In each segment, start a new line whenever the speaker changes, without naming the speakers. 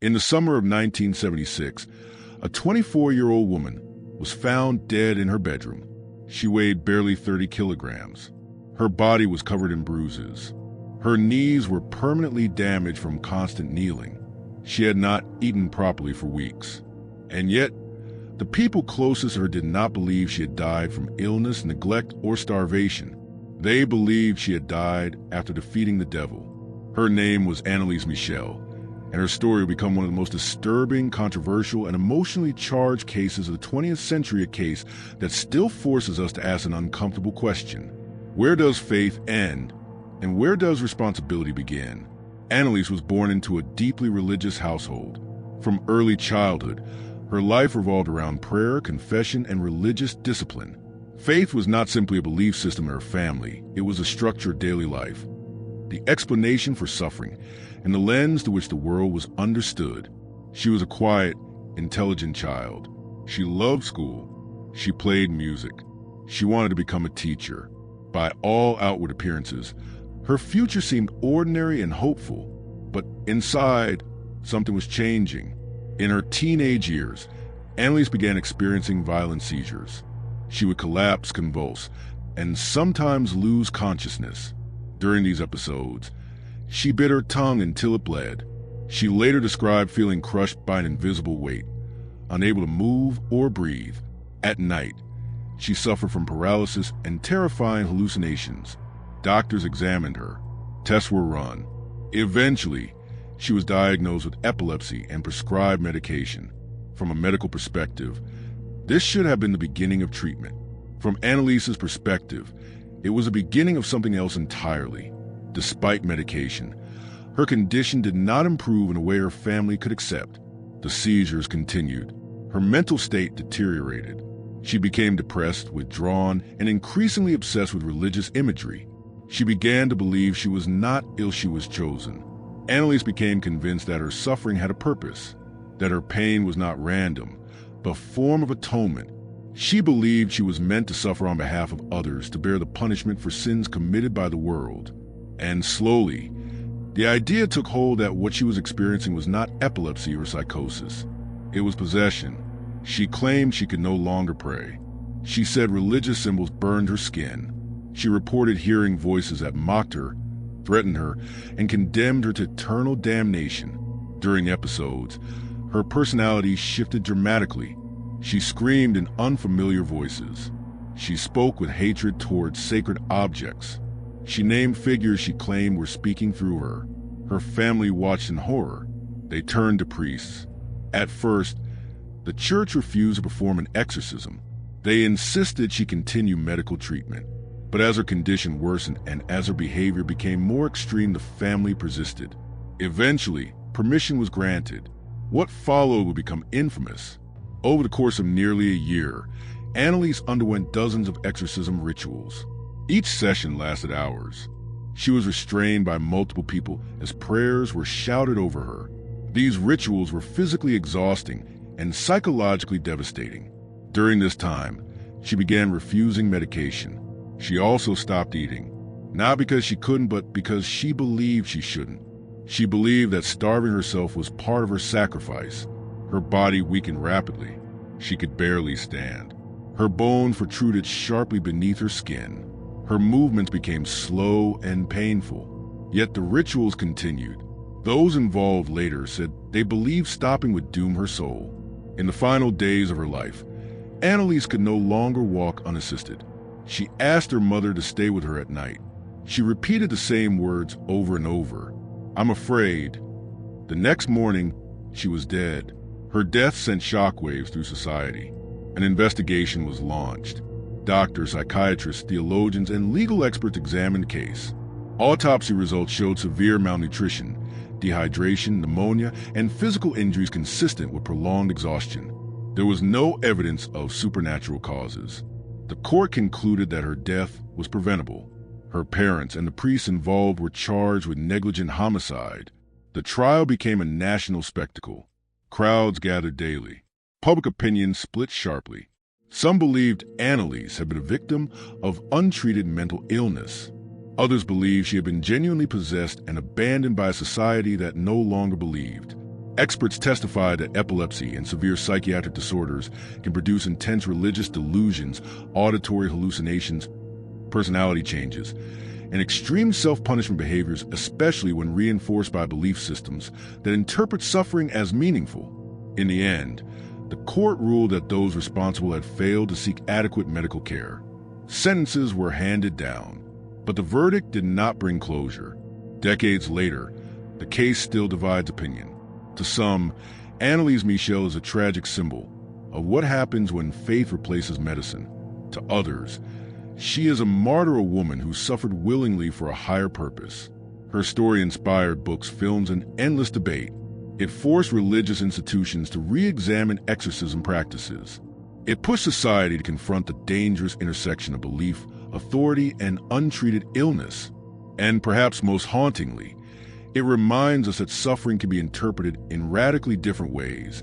In the summer of 1976, a 24-year-old woman was found dead in her bedroom. She weighed barely 30 kilograms. Her body was covered in bruises. Her knees were permanently damaged from constant kneeling. She had not eaten properly for weeks. And yet, the people closest to her did not believe she had died from illness, neglect, or starvation. They believed she had died after defeating the devil. Her name was Anneliese Michel, and her story would become one of the most disturbing, controversial, and emotionally charged cases of the 20th century, a case that still forces us to ask an uncomfortable question. Where does faith end, and where does responsibility begin? Anneliese was born into a deeply religious household. From early childhood, her life revolved around prayer, confession, and religious discipline. Faith was not simply a belief system in her family, it was a structured daily life, the explanation for suffering, and the lens through which the world was understood. She was a quiet, intelligent child. She loved school. She played music. She wanted to become a teacher. By all outward appearances, her future seemed ordinary and hopeful, but inside, something was changing. In her teenage years, Anneliese began experiencing violent seizures. She would collapse, convulse, and sometimes lose consciousness. During these episodes, she bit her tongue until it bled. She later described feeling crushed by an invisible weight, unable to move or breathe. At night, she suffered from paralysis and terrifying hallucinations. Doctors examined her. Tests were run. Eventually, she was diagnosed with epilepsy and prescribed medication. From a medical perspective, this should have been the beginning of treatment. From Anneliese's perspective, it was the beginning of something else entirely. Despite medication, her condition did not improve in a way her family could accept. The seizures continued. Her mental state deteriorated. She became depressed, withdrawn, and increasingly obsessed with religious imagery. She began to believe she was not ill, she was chosen. Anneliese became convinced that her suffering had a purpose, that her pain was not random, but a form of atonement. She believed she was meant to suffer on behalf of others, to bear the punishment for sins committed by the world. And slowly, the idea took hold that what she was experiencing was not epilepsy or psychosis. It was possession. She claimed she could no longer pray. She said religious symbols burned her skin. She reported hearing voices that mocked her, threatened her, and condemned her to eternal damnation. During episodes, her personality shifted dramatically. She screamed in unfamiliar voices. She spoke with hatred towards sacred objects. She named figures she claimed were speaking through her. Her family watched in horror. They turned to priests. At first, the church refused to perform an exorcism. They insisted she continue medical treatment. But as her condition worsened and as her behavior became more extreme, the family persisted. Eventually, permission was granted. What followed would become infamous. Over the course of nearly a year, Anneliese underwent dozens of exorcism rituals. Each session lasted hours. She was restrained by multiple people as prayers were shouted over her. These rituals were physically exhausting and psychologically devastating. During this time, she began refusing medication. She also stopped eating, not because she couldn't, but because she believed she shouldn't. She believed that starving herself was part of her sacrifice. Her body weakened rapidly. She could barely stand. Her bones protruded sharply beneath her skin. Her movements became slow and painful. Yet the rituals continued. Those involved later said they believed stopping would doom her soul. In the final days of her life, Anneliese could no longer walk unassisted. She asked her mother to stay with her at night. She repeated the same words over and over. "I'm afraid." The next morning, she was dead. Her death sent shockwaves through society. An investigation was launched. Doctors, psychiatrists, theologians, and legal experts examined the case. Autopsy results showed severe malnutrition, dehydration, pneumonia, and physical injuries consistent with prolonged exhaustion. There was no evidence of supernatural causes. The court concluded that her death was preventable. Her parents and the priests involved were charged with negligent homicide. The trial became a national spectacle. Crowds gathered daily. Public opinion split sharply. Some believed Anneliese had been a victim of untreated mental illness. Others believed she had been genuinely possessed and abandoned by a society that no longer believed. Experts testified that epilepsy and severe psychiatric disorders can produce intense religious delusions, auditory hallucinations, personality changes, and extreme self-punishment behaviors, especially when reinforced by belief systems that interpret suffering as meaningful. In the end, the court ruled that those responsible had failed to seek adequate medical care. Sentences were handed down, but the verdict did not bring closure. Decades later, the case still divides opinion. To some, Anneliese Michel is a tragic symbol of what happens when faith replaces medicine. To others, she is a martyr, a woman who suffered willingly for a higher purpose. Her story inspired books, films, and endless debate. It forced religious institutions to re-examine exorcism practices. It pushed society to confront the dangerous intersection of belief, authority, and untreated illness. And perhaps most hauntingly, it reminds us that suffering can be interpreted in radically different ways,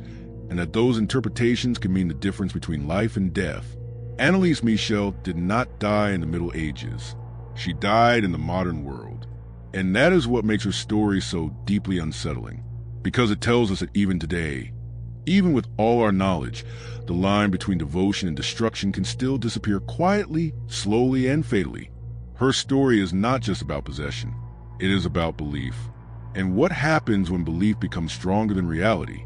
and that those interpretations can mean the difference between life and death. Anneliese Michel did not die in the Middle Ages. She died in the modern world. And that is what makes her story so deeply unsettling, because it tells us that even today, even with all our knowledge, the line between devotion and destruction can still disappear quietly, slowly, and fatally. Her story is not just about possession. It is about belief. And what happens when belief becomes stronger than reality?